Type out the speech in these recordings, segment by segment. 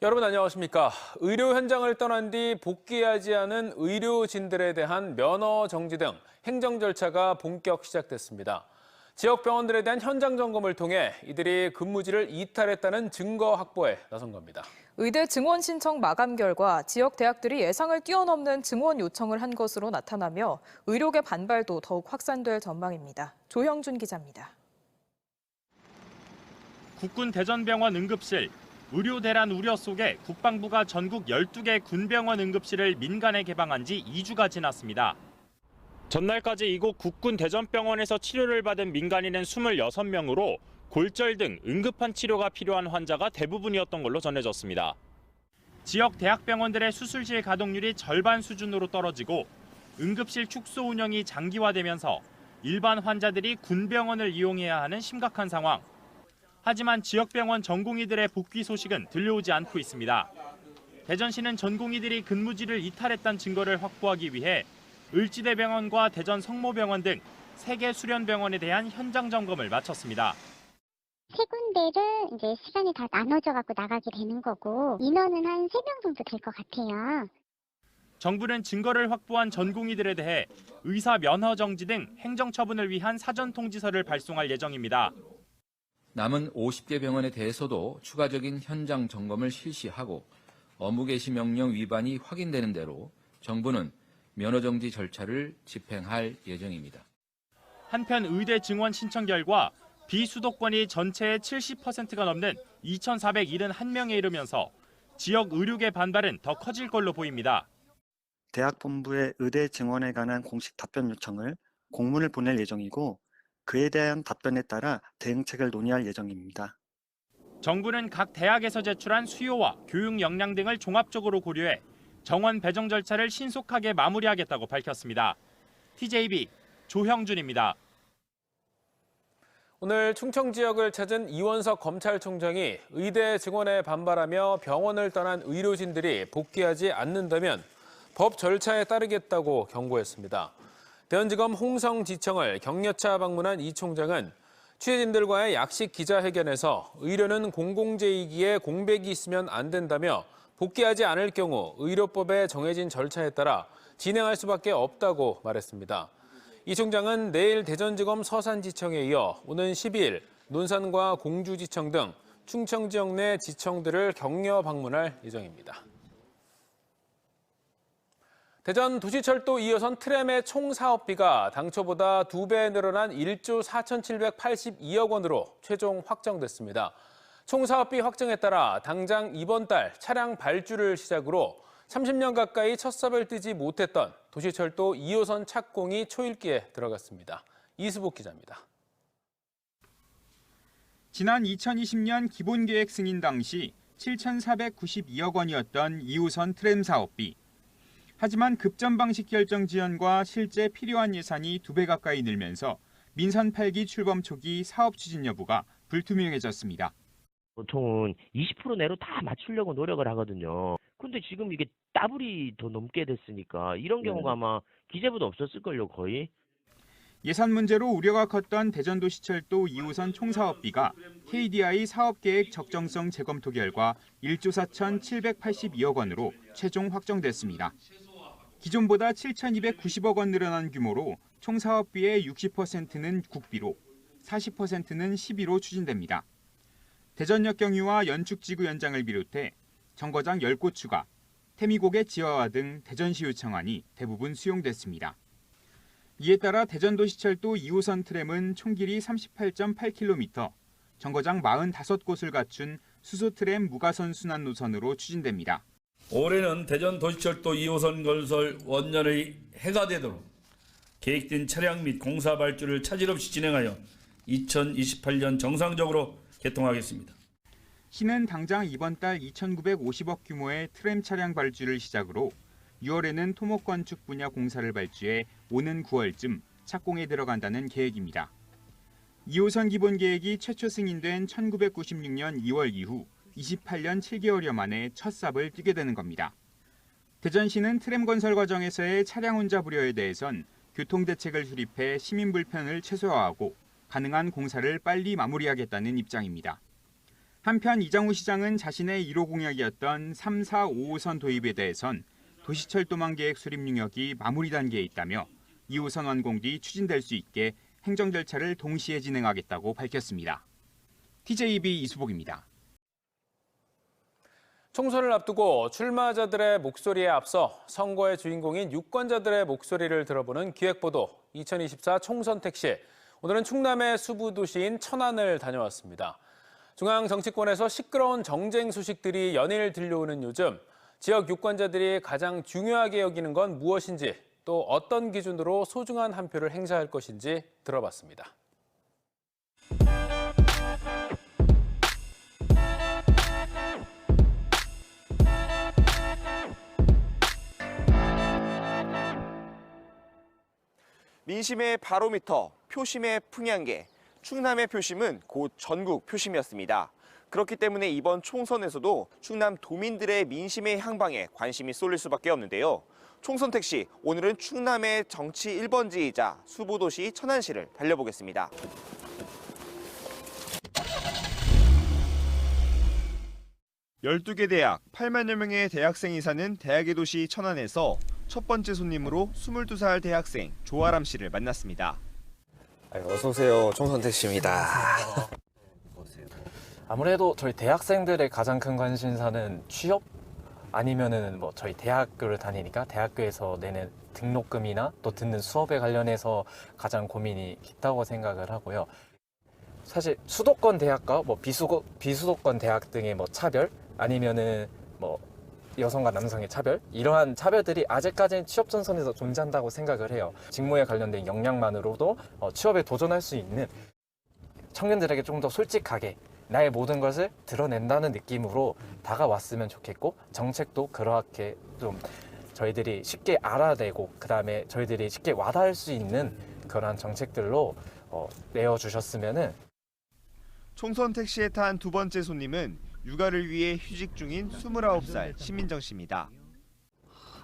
여러분 안녕하십니까? 의료 현장을 떠난 뒤 복귀하지 않은 의료진들에 대한 면허 정지 등 행정 절차가 본격 시작됐습니다. 지역 병원들에 대한 현장 점검을 통해 이들이 근무지를 이탈했다는 증거 확보에 나선 겁니다. 의대 증원 신청 마감 결과 지역 대학들이 예상을 뛰어넘는 증원 요청을 한 것으로 나타나며 의료계 반발도 더욱 확산될 전망입니다. 조형준 기자입니다. 국군 대전병원 응급실, 의료 대란 우려 속에 국방부가 전국 12개 군병원 응급실을 민간에 개방한 지 2주가 지났습니다. 전날까지 이곳 국군 대전병원에서 치료를 받은 민간인은 26명으로 골절 등 응급한 치료가 필요한 환자가 대부분이었던 걸로 전해졌습니다. 지역 대학병원들의 수술실 가동률이 절반 수준으로 떨어지고 응급실 축소 운영이 장기화되면서 일반 환자들이 군병원을 이용해야 하는 심각한 상황. 하지만 지역병원 전공의들의 복귀 소식은 들려오지 않고 있습니다. 대전시는 전공의들이 근무지를 이탈했다는 증거를 확보하기 위해 을지대병원과 대전 성모병원 등 3개 수련병원에 대한 현장 점검을 마쳤습니다. 세 군데를 이제 시간이 다 나눠져 갖고 나가게 되는 거고 인원은 한 3명 정도 될 것 같아요. 정부는 증거를 확보한 전공의들에 대해 의사 면허 정지 등 행정 처분을 위한 사전 통지서를 발송할 예정입니다. 남은 50개 병원에 대해서도 추가적인 현장 점검을 실시하고 업무 개시 명령 위반이 확인되는 대로 정부는 면허 정지 절차를 집행할 예정입니다. 한편 의대 증원 신청 결과 비수도권이 전체의 70%가 넘는 2,471명에 이르면서 지역 의료계 반발은 더 커질 걸로 보입니다. 대학 본부의 의대 증원에 관한 공식 답변 요청을 공문을 보낼 예정이고 그에 대한 답변에 따라 대응책을 논의할 예정입니다. 정부는 각 대학에서 제출한 수요와 교육 역량 등을 종합적으로 고려해 정원 배정 절차를 신속하게 마무리하겠다고 밝혔습니다. TJB 조형준입니다. 오늘 충청 지역을 찾은 이원석 검찰총장이 의대 증원에 반발하며 병원을 떠난 의료진들이 복귀하지 않는다면 법 절차에 따르겠다고 경고했습니다. 대전지검 홍성지청을 격려차 방문한 이 총장은 취재진들과의 약식 기자회견에서 의료는 공공재이기에 공백이 있으면 안 된다며 복귀하지 않을 경우 의료법에 정해진 절차에 따라 진행할 수밖에 없다고 말했습니다. 이 총장은 내일 대전지검 서산지청에 이어 오는 12일 논산과 공주지청 등 충청 지역 내 지청들을 격려 방문할 예정입니다. 대전 도시철도 2호선 트램의 총 사업비가 당초보다 2배 늘어난 1조 4,782억 원으로 최종 확정됐습니다. 총 사업비 확정에 따라 당장 이번 달 차량 발주를 시작으로 30년 가까이 첫 삽을 뜨지 못했던 도시철도 2호선 착공이 초읽기에 들어갔습니다. 이수복 기자입니다. 지난 2020년 기본계획 승인 당시 7,492억 원이었던 2호선 트램 사업비. 하지만 급전 방식 결정 지연과 실제 필요한 예산이 2배 가까이 늘면서 민선 8기 출범 초기 사업 추진 여부가 불투명해졌습니다. 보통은 20% 내로 다 맞추려고 노력을 하거든요. 근데 지금 이게 더블이 더 넘게 됐으니까 이런 경우가 아마 기재부도 없었을걸요, 거의. 예산 문제로 우려가 컸던 대전도시철도 2호선 총사업비가 KDI 사업계획 적정성 재검토 결과 1조 4,782억 원으로 최종 확정됐습니다. 기존보다 7,290억 원 늘어난 규모로 총 사업비의 60%는 국비로, 40%는 시비로 추진됩니다. 대전역 경유와 연축지구 연장을 비롯해 정거장 10곳 추가, 태미고개 지하화 등 대전시유 청안이 대부분 수용됐습니다. 이에 따라 대전도시철도 2호선 트램은 총 길이 38.8km, 정거장 45곳을 갖춘 수소트램 무가선 순환 노선으로 추진됩니다. 올해는 대전도시철도 2호선 건설 원년의 해가 되도록 계획된 차량 및 공사 발주를 차질 없이 진행하여 2028년 정상적으로 개통하겠습니다. 시는 당장 이번 달 2,950억 규모의 트램 차량 발주를 시작으로 6월에는 토목건축 분야 공사를 발주해 오는 9월쯤 착공에 들어간다는 계획입니다. 2호선 기본계획이 최초 승인된 1996년 2월 이후 28년 7개월여 만에 첫 삽을 뛰게 되는 겁니다. 대전시는 트램 건설 과정에서의 차량 혼잡 우려에 대해선 교통대책을 수립해 시민 불편을 최소화하고 가능한 공사를 빨리 마무리하겠다는 입장입니다. 한편 이장우 시장은 자신의 1호 공약이었던 3, 4, 5호선 도입에 대해선 도시철도망 계획 수립 능력이 마무리 단계에 있다며 2호선 완공 뒤 추진될 수 있게 행정 절차를 동시에 진행하겠다고 밝혔습니다. TJB 이수복입니다. 총선을 앞두고 출마자들의 목소리에 앞서 선거의 주인공인 유권자들의 목소리를 들어보는 기획보도 2024 총선 택시. 오늘은 충남의 수부도시인 천안을 다녀왔습니다. 중앙 정치권에서 시끄러운 정쟁 소식들이 연일 들려오는 요즘 지역 유권자들이 가장 중요하게 여기는 건 무엇인지 또 어떤 기준으로 소중한 한 표를 행사할 것인지 들어봤습니다. 민심의 바로미터, 표심의 풍향계, 충남의 표심은 곧 전국 표심이었습니다. 그렇기 때문에 이번 총선에서도 충남 도민들의 민심의 향방에 관심이 쏠릴 수밖에 없는데요. 총선 택시, 오늘은 충남의 정치 1번지이자 수부도시 천안시를 달려보겠습니다. (12개) 대학, 8만여 명의 대학생이 사는 대학의 도시 천안에서 첫 번째 손님으로 22살 대학생 조아람 씨를 만났습니다. 어서 오세요. 총선 택시입니다. 아무래도 저희 대학생들의 가장 큰 관심사는 취업 아니면은 뭐 저희 대학교를 다니니까 대학교에서 내는 등록금이나 또 듣는 수업에 관련해서 가장 고민이 깊다고 생각을 하고요. 사실 수도권 대학과 뭐 비수도권 대학 등의 뭐 차별 아니면은 뭐 여성과 남성의 차별 이러한 차별들이 아직까지는 취업 전선에서 존재한다고 생각을 해요. 직무에 관련된 역량만으로도 취업에 도전할 수 있는 청년들에게 좀 더 솔직하게 나의 모든 것을 드러낸다는 느낌으로 다가왔으면 좋겠고 정책도 그렇게 좀 저희들이 쉽게 알아내고 그다음에 저희들이 쉽게 와닿을 수 있는 그러한 정책들로 내어주셨으면은. 총선 택시에 탄 두 번째 손님은 육아를 위해 휴직 중인 29살 심민정 씨입니다.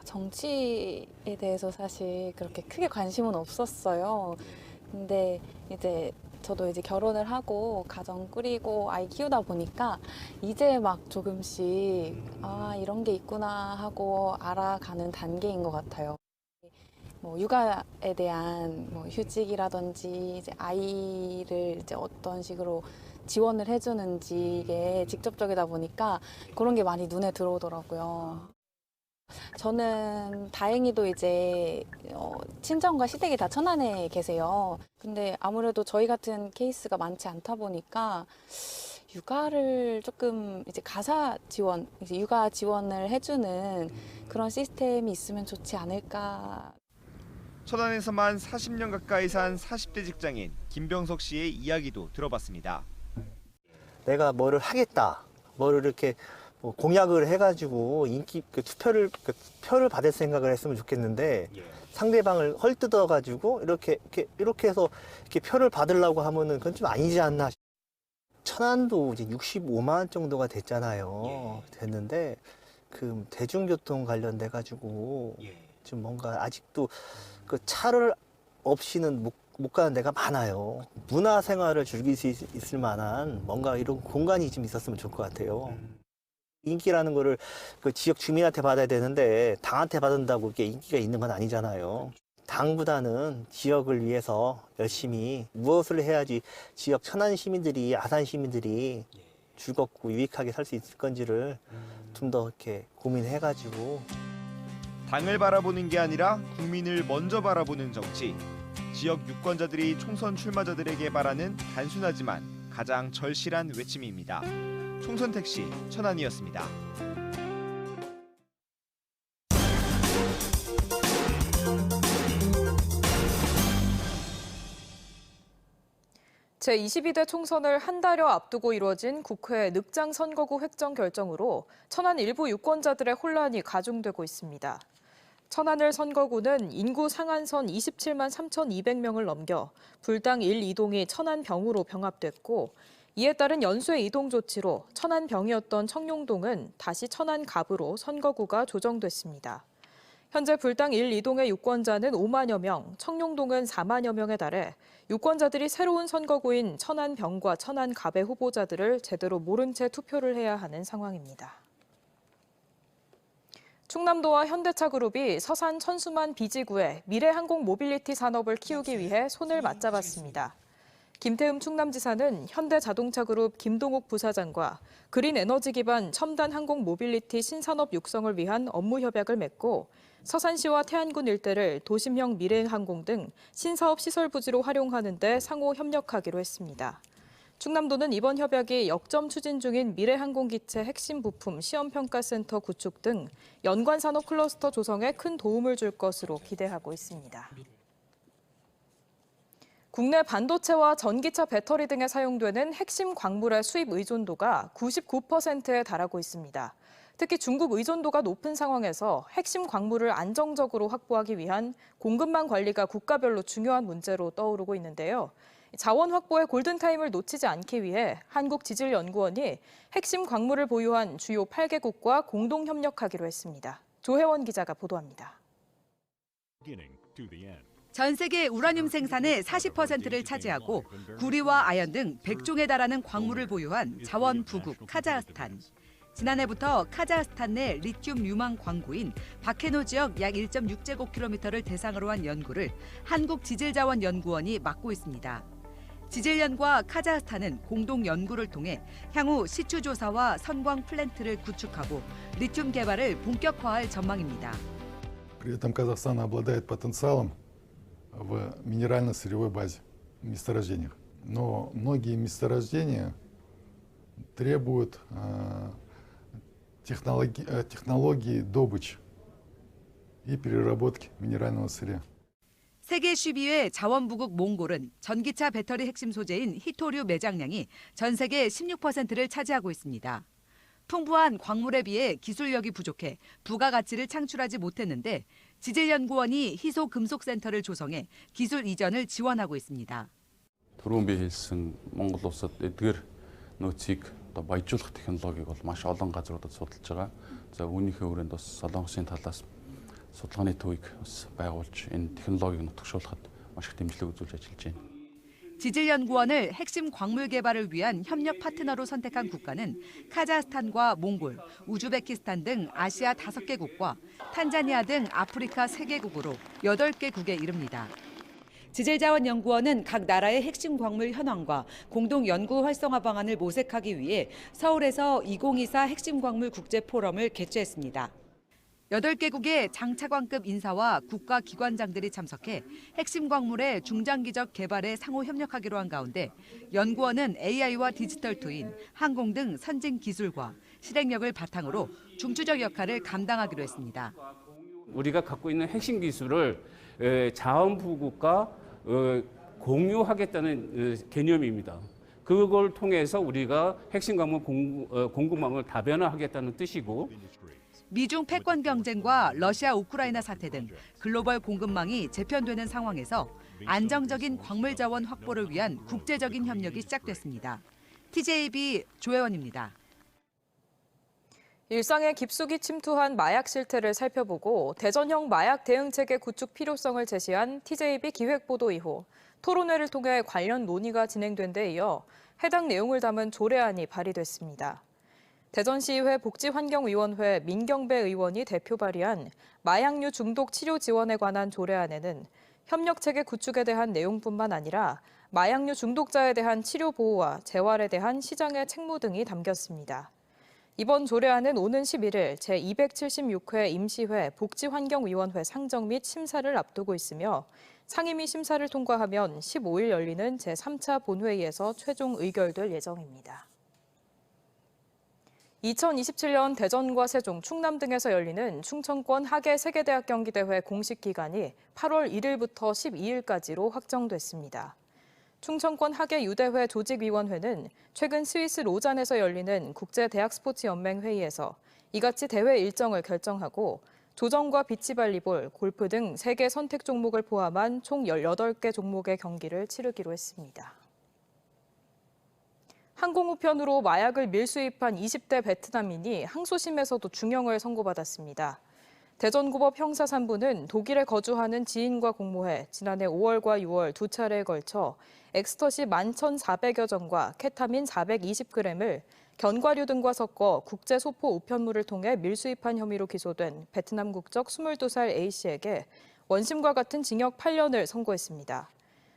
정치에 대해서 사실 그렇게 크게 관심은 없었어요. 근데 이제 저도 이제 결혼을 하고 가정 꾸리고 아이 키우다 보니까 이제 막 조금씩 이런 게 있구나 하고 알아가는 단계인 것 같아요. 뭐 육아에 대한 뭐 휴직이라든지 이제 아이를 이제 어떤 식으로 지원을 해주는지 이게 직접적이다 보니까 그런 게 많이 눈에 들어오더라고요. 저는 다행히도 이제 친정과 시댁이 다 천안에 계세요. 근데 아무래도 저희 같은 케이스가 많지 않다 보니까 육아를 조금 이제 가사 지원, 이제 육아 지원을 해주는 그런 시스템이 있으면 좋지 않을까. 천안에서만 40년 가까이 산 40대 직장인 김병석 씨의 이야기도 들어봤습니다. 내가 뭐를 하겠다, 뭐를 이렇게 공약을 해가지고 인기 표를 받을 생각을 했으면 좋겠는데 상대방을 헐뜯어가지고 이렇게 해서 이렇게 표를 받으려고 하면은 그건 좀 아니지 않나. 천안도 이제 65만 원 정도가 됐잖아요. 됐는데 그 대중교통 관련돼 가지고 좀 뭔가 아직도 그 차를 없이는 못 가는 데가 많아요. 문화생활을 즐길 수 있을 만한 뭔가 이런 공간이 좀 있었으면 좋을 것 같아요. 인기라는 거를 그 지역 주민한테 받아야 되는데 당한테 받는다고 이게 인기가 있는 건 아니잖아요. 당보다는 지역을 위해서 열심히 무엇을 해야지 지역 천안 시민들이, 아산 시민들이 즐겁고 유익하게 살 수 있을 건지를 좀 더 이렇게 고민해가지고. 당을 바라보는 게 아니라 국민을 먼저 바라보는 정치. 지역 유권자들이 총선 출마자들에게 바라는 단순하지만 가장 절실한 외침입니다. 총선 택시 천안이었습니다. 제22대 총선을 한 달여 앞두고 이루어진 국회 늑장 선거구 획정 결정으로 천안 일부 유권자들의 혼란이 가중되고 있습니다. 천안을 선거구는 인구 상한선 27만 3,200명을 넘겨 불당 1, 2동이 천안병으로 병합됐고 이에 따른 연쇄 이동 조치로 천안병이었던 청룡동은 다시 천안갑으로 선거구가 조정됐습니다. 현재 불당 1, 2동의 유권자는 5만여 명, 청룡동은 4만여 명에 달해 유권자들이 새로운 선거구인 천안병과 천안갑의 후보자들을 제대로 모른 채 투표를 해야 하는 상황입니다. 충남도와 현대차그룹이 서산 천수만 비지구에 미래항공 모빌리티 산업을 키우기 위해 손을 맞잡았습니다. 김태흠 충남지사는 현대자동차그룹 김동욱 부사장과 그린에너지 기반 첨단 항공 모빌리티 신산업 육성을 위한 업무 협약을 맺고 서산시와 태안군 일대를 도심형 미래항공 등 신사업 시설 부지로 활용하는 데 상호 협력하기로 했습니다. 충남도는 이번 협약이 역점 추진 중인 미래항공기체 핵심 부품 시험평가센터 구축 등 연관 산업 클러스터 조성에 큰 도움을 줄 것으로 기대하고 있습니다. 국내 반도체와 전기차 배터리 등에 사용되는 핵심 광물의 수입 의존도가 99%에 달하고 있습니다. 특히 중국 의존도가 높은 상황에서 핵심 광물을 안정적으로 확보하기 위한 공급망 관리가 국가별로 중요한 문제로 떠오르고 있는데요. 자원 확보의 골든타임을 놓치지 않기 위해 한국지질연구원이 핵심 광물을 보유한 주요 8개국과 공동 협력하기로 했습니다. 조혜원 기자가 보도합니다. 전 세계 우라늄 생산의 40%를 차지하고 구리와 아연 등 100종에 달하는 광물을 보유한 자원부국 카자흐스탄. 지난해부터 카자흐스탄 내 리튬 유망 광구인 바케노 지역 약 1.6제곱킬로미터를 대상으로 한 연구를 한국지질자원연구원이 맡고 있습니다. 지질연과 카자흐스탄은 공동 연구를 통해 향후 시추 조사와 선광 플랜트를 구축하고 리튬 개발을 본격화할 전망입니다. При этом Казахстан обладает потенциалом в минерально-сырьевой базе, в месторождениях. Но многие месторождения требуют технологии добычи и переработки минерального сырья. 세계 10위의 자원부국 몽골은 전기차 배터리 핵심 소재인 히토류 매장량이 전 세계 16%를 차지하고 있습니다. 풍부한 광물에 비해 기술력이 부족해 부가가치를 창출하지 못했는데 지질연구원이 희소금속센터를 조성해 기술 이전을 지원하고 있습니다. Түрүүн би хэлсэн Монгол улсад эдгээр нөөцийг одоо баяжуулах технологиг бол маш олон газруудад судалж байгаа. За үүнийхээ хүрээнд бас Солонгосын талаас судалгааны төвийг бас байгуулж энэ технологиг нутагшуулахад маш их дэмжлэг үзүүлж ажиллаж байна. 지질연구원을 핵심 광물 개발을 위한 협력 파트너로 선택한 국가는 카자흐스탄과 몽골, 우즈베키스탄 등 아시아 5개국과 탄자니아 등 아프리카 3개국으로 8개국에 이릅니다. 지질자원연구원은 각 나라의 핵심 광물 현황과 공동 연구 활성화 방안을 모색하기 위해 서울에서 2024 핵심 광물 국제 포럼을 개최했습니다. 8개국의 장차관급 인사와 국가기관장들이 참석해 핵심 광물의 중장기적 개발에 상호 협력하기로 한 가운데 연구원은 AI와 디지털 트윈, 항공 등 선진 기술과 실행력을 바탕으로 중추적 역할을 감당하기로 했습니다. 우리가 갖고 있는 핵심 기술을 자원부국과 공유하겠다는 개념입니다. 그걸 통해서 우리가 핵심 광물 공급망을 다변화하겠다는 뜻이고 미중 패권 경쟁과 러시아 우크라이나 사태 등 글로벌 공급망이 재편되는 상황에서 안정적인 광물 자원 확보를 위한 국제적인 협력이 시작됐습니다. TJB 조혜원입니다. 일상에 깊숙이 침투한 마약 실태를 살펴보고 대전형 마약 대응 체계 구축 필요성을 제시한 TJB 기획보도 이후 토론회를 통해 관련 논의가 진행된 데 이어 해당 내용을 담은 조례안이 발의됐습니다. 대전시의회 복지환경위원회 민경배 의원이 대표 발의한 마약류 중독 치료 지원에 관한 조례안에는 협력체계 구축에 대한 내용뿐만 아니라 마약류 중독자에 대한 치료 보호와 재활에 대한 시장의 책무 등이 담겼습니다. 이번 조례안은 오는 11일 제276회 임시회 복지환경위원회 상정 및 심사를 앞두고 있으며 상임위 심사를 통과하면 15일 열리는 제3차 본회의에서 최종 의결될 예정입니다. 2027년 대전과 세종, 충남 등에서 열리는 충청권 하계 세계대학 경기대회 공식 기간이 8월 1일부터 12일까지로 확정됐습니다. 충청권 하계 유대회 조직위원회는 최근 스위스 로잔에서 열리는 국제대학스포츠연맹 회의에서 이같이 대회 일정을 결정하고 조정과 비치발리볼, 골프 등 3개 선택 종목을 포함한 총 18개 종목의 경기를 치르기로 했습니다. 항공우편으로 마약을 밀수입한 20대 베트남인이 항소심에서도 중형을 선고받았습니다. 대전고법 형사 3부는 독일에 거주하는 지인과 공모해 지난해 5월과 6월 두 차례에 걸쳐 엑스터시 11,400여 정과 케타민 420g을 견과류 등과 섞어 국제소포 우편물을 통해 밀수입한 혐의로 기소된 베트남 국적 22살 A씨에게 원심과 같은 징역 8년을 선고했습니다.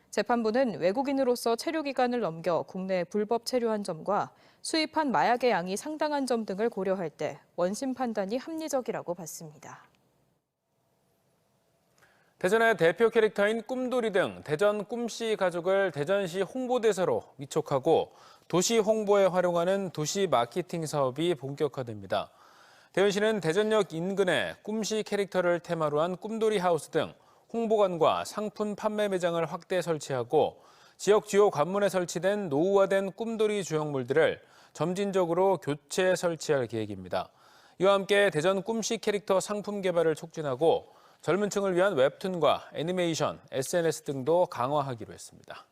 재판부는 외국인으로서 체류 기간을 넘겨 국내에 불법 체류한 점과 수입한 마약의 양이 상당한 점 등을 고려할 때 원심 판단이 합리적이라고 봤습니다. 대전의 대표 캐릭터인 꿈돌이 등 대전 꿈씨 가족을 대전시 홍보대사로 위촉하고 도시 홍보에 활용하는 도시 마케팅 사업이 본격화됩니다. 대전시는 대전역 인근에 꿈씨 캐릭터를 테마로 한 꿈돌이 하우스 등 홍보관과 상품 판매 매장을 확대 설치하고 지역 주요 관문에 설치된 노후화된 꿈돌이 조형물들을 점진적으로 교체 설치할 계획입니다. 이와 함께 대전 꿈씨 캐릭터 상품 개발을 촉진하고 젊은 층을 위한 웹툰과 애니메이션, SNS 등도 강화하기로 했습니다.